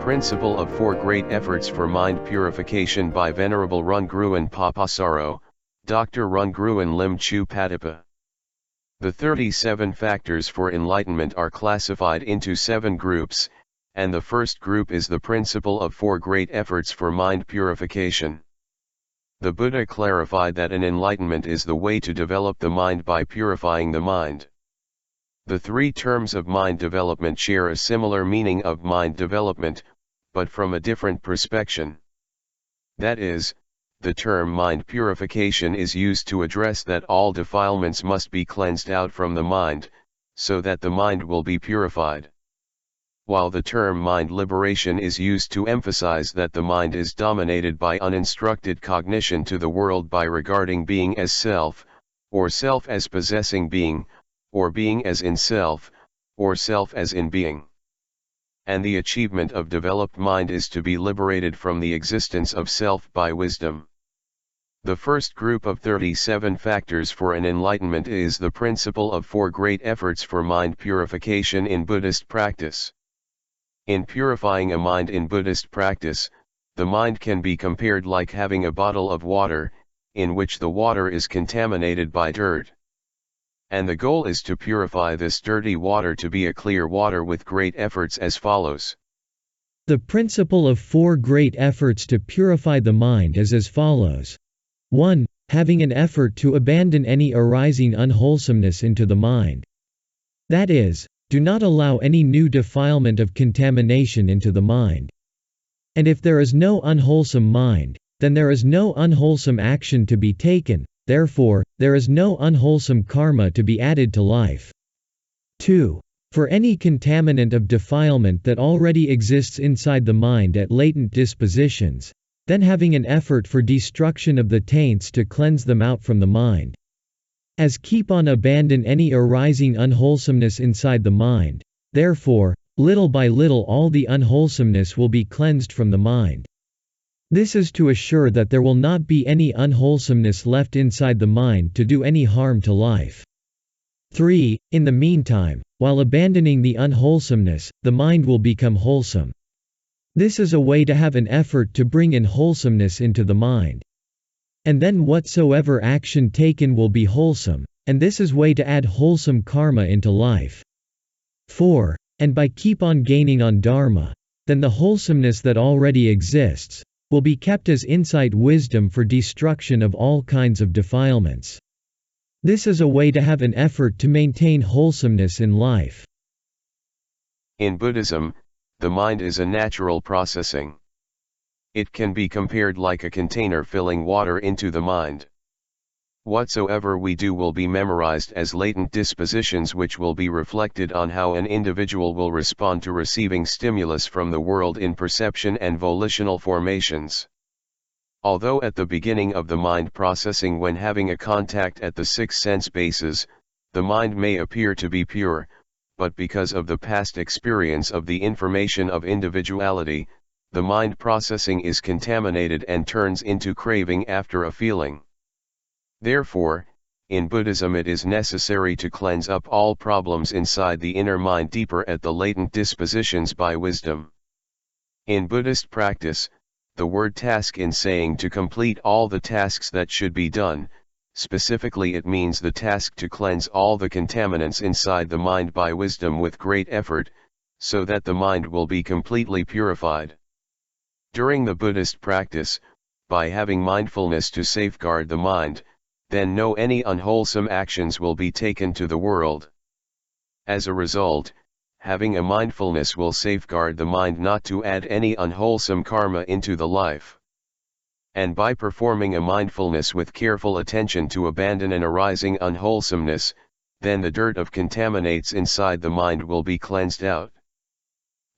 Principle of Four Great Efforts for Mind Purification by Venerable Rungruan Papasaro, Dr. Rungruan Lim Chu Patipa. The 37 factors for enlightenment are classified into 7 groups, and the first group is the principle of 4 great efforts for mind purification. The Buddha clarified that an enlightenment is the way to develop the mind by purifying the mind. The 3 terms of mind development share a similar meaning of mind development, but from a different perspective. That is, the term mind purification is used to address that all defilements must be cleansed out from the mind, so that the mind will be purified. While the term mind liberation is used to emphasize that the mind is dominated by uninstructed cognition to the world by regarding being as self, or self as possessing being, or being as in self, or self as in being. And the achievement of developed mind is to be liberated from the existence of self by wisdom. The first group of 37 factors for an enlightenment is the principle of 4 great efforts for mind purification in Buddhist practice. In purifying a mind in Buddhist practice, the mind can be compared like having a bottle of water, in which the water is contaminated by dirt. And the goal is to purify this dirty water to be a clear water with great efforts as follows. The principle of 4 great efforts to purify the mind is as follows. 1. Having an effort to abandon any arising unwholesomeness into the mind. That is, do not allow any new defilement of contamination into the mind. And if there is no unwholesome mind, then there is no unwholesome action to be taken. Therefore, there is no unwholesome karma to be added to life. 2. For any contaminant of defilement that already exists inside the mind at latent dispositions, then having an effort for destruction of the taints to cleanse them out from the mind. As keep on abandon any arising unwholesomeness inside the mind, therefore, little by little all the unwholesomeness will be cleansed from the mind. This is to assure that there will not be any unwholesomeness left inside the mind to do any harm to life. 3. In the meantime, while abandoning the unwholesomeness, the mind will become wholesome. This is a way to have an effort to bring in wholesomeness into the mind. And then whatsoever action taken will be wholesome, and this is way to add wholesome karma into life. 4. And by keep on gaining on dharma, then the wholesomeness that already exists will be kept as insight wisdom for destruction of all kinds of defilements. This is a way to have an effort to maintain wholesomeness in life. In Buddhism, the mind is a natural processing. It can be compared like a container filling water into the mind. Whatsoever we do will be memorized as latent dispositions which will be reflected on how an individual will respond to receiving stimulus from the world in perception and volitional formations. Although at the beginning of the mind processing when having a contact at the 6 sense bases, the mind may appear to be pure, but because of the past experience of the information of individuality, the mind processing is contaminated and turns into craving after a feeling. Therefore, in Buddhism it is necessary to cleanse up all problems inside the inner mind deeper at the latent dispositions by wisdom. In Buddhist practice, the word task in saying to complete all the tasks that should be done, specifically it means the task to cleanse all the contaminants inside the mind by wisdom with great effort, so that the mind will be completely purified. During the Buddhist practice, by having mindfulness to safeguard the mind, then no any unwholesome actions will be taken to the world. As a result, having a mindfulness will safeguard the mind not to add any unwholesome karma into the life. And by performing a mindfulness with careful attention to abandon an arising unwholesomeness, then the dirt of contaminates inside the mind will be cleansed out.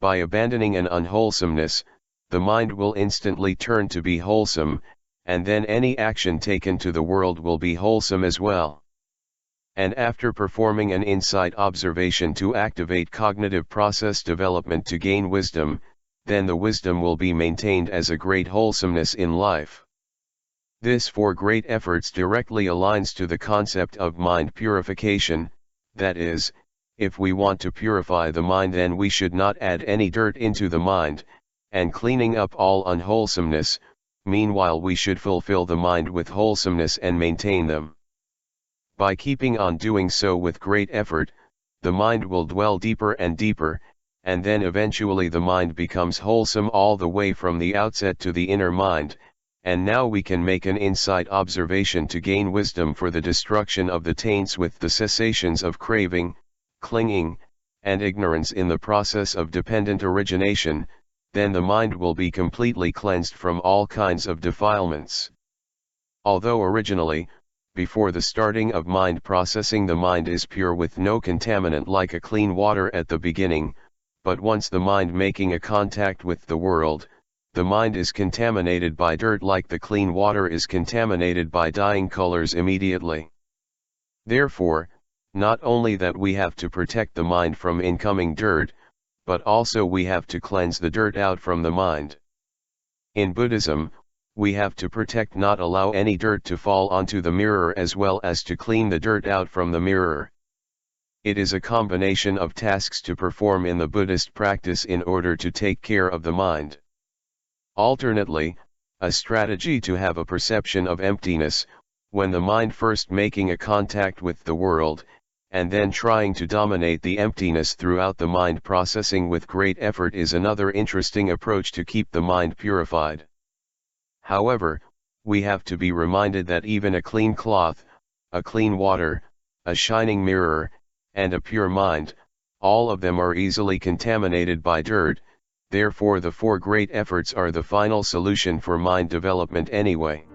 By abandoning an unwholesomeness, the mind will instantly turn to be wholesome, and then any action taken to the world will be wholesome as well. And after performing an insight observation to activate cognitive process development to gain wisdom, then the wisdom will be maintained as a great wholesomeness in life. This 4 great efforts directly aligns to the concept of mind purification, that is, if we want to purify the mind then we should not add any dirt into the mind, and cleaning up all unwholesomeness. Meanwhile we should fulfill the mind with wholesomeness and maintain them. By keeping on doing so with great effort, the mind will dwell deeper and deeper, and then eventually the mind becomes wholesome all the way from the outset to the inner mind, and now we can make an insight observation to gain wisdom for the destruction of the taints with the cessations of craving, clinging, and ignorance in the process of dependent origination. Then the mind will be completely cleansed from all kinds of defilements. Although originally, before the starting of mind processing, the mind is pure with no contaminant like a clean water at the beginning, but once the mind making a contact with the world, the mind is contaminated by dirt like the clean water is contaminated by dyeing colors immediately. Therefore, not only that we have to protect the mind from incoming dirt, but also we have to cleanse the dirt out from the mind. In Buddhism, we have to protect, not allow any dirt to fall onto the mirror, as well as to clean the dirt out from the mirror. It is a combination of tasks to perform in the Buddhist practice in order to take care of the mind. Alternately, a strategy to have a perception of emptiness, when the mind first making a contact with the world, and then trying to dominate the emptiness throughout the mind processing with great effort, is another interesting approach to keep the mind purified. However, we have to be reminded that even a clean cloth, a clean water, a shining mirror, and a pure mind, all of them are easily contaminated by dirt. Therefore the four great efforts are the final solution for mind development anyway.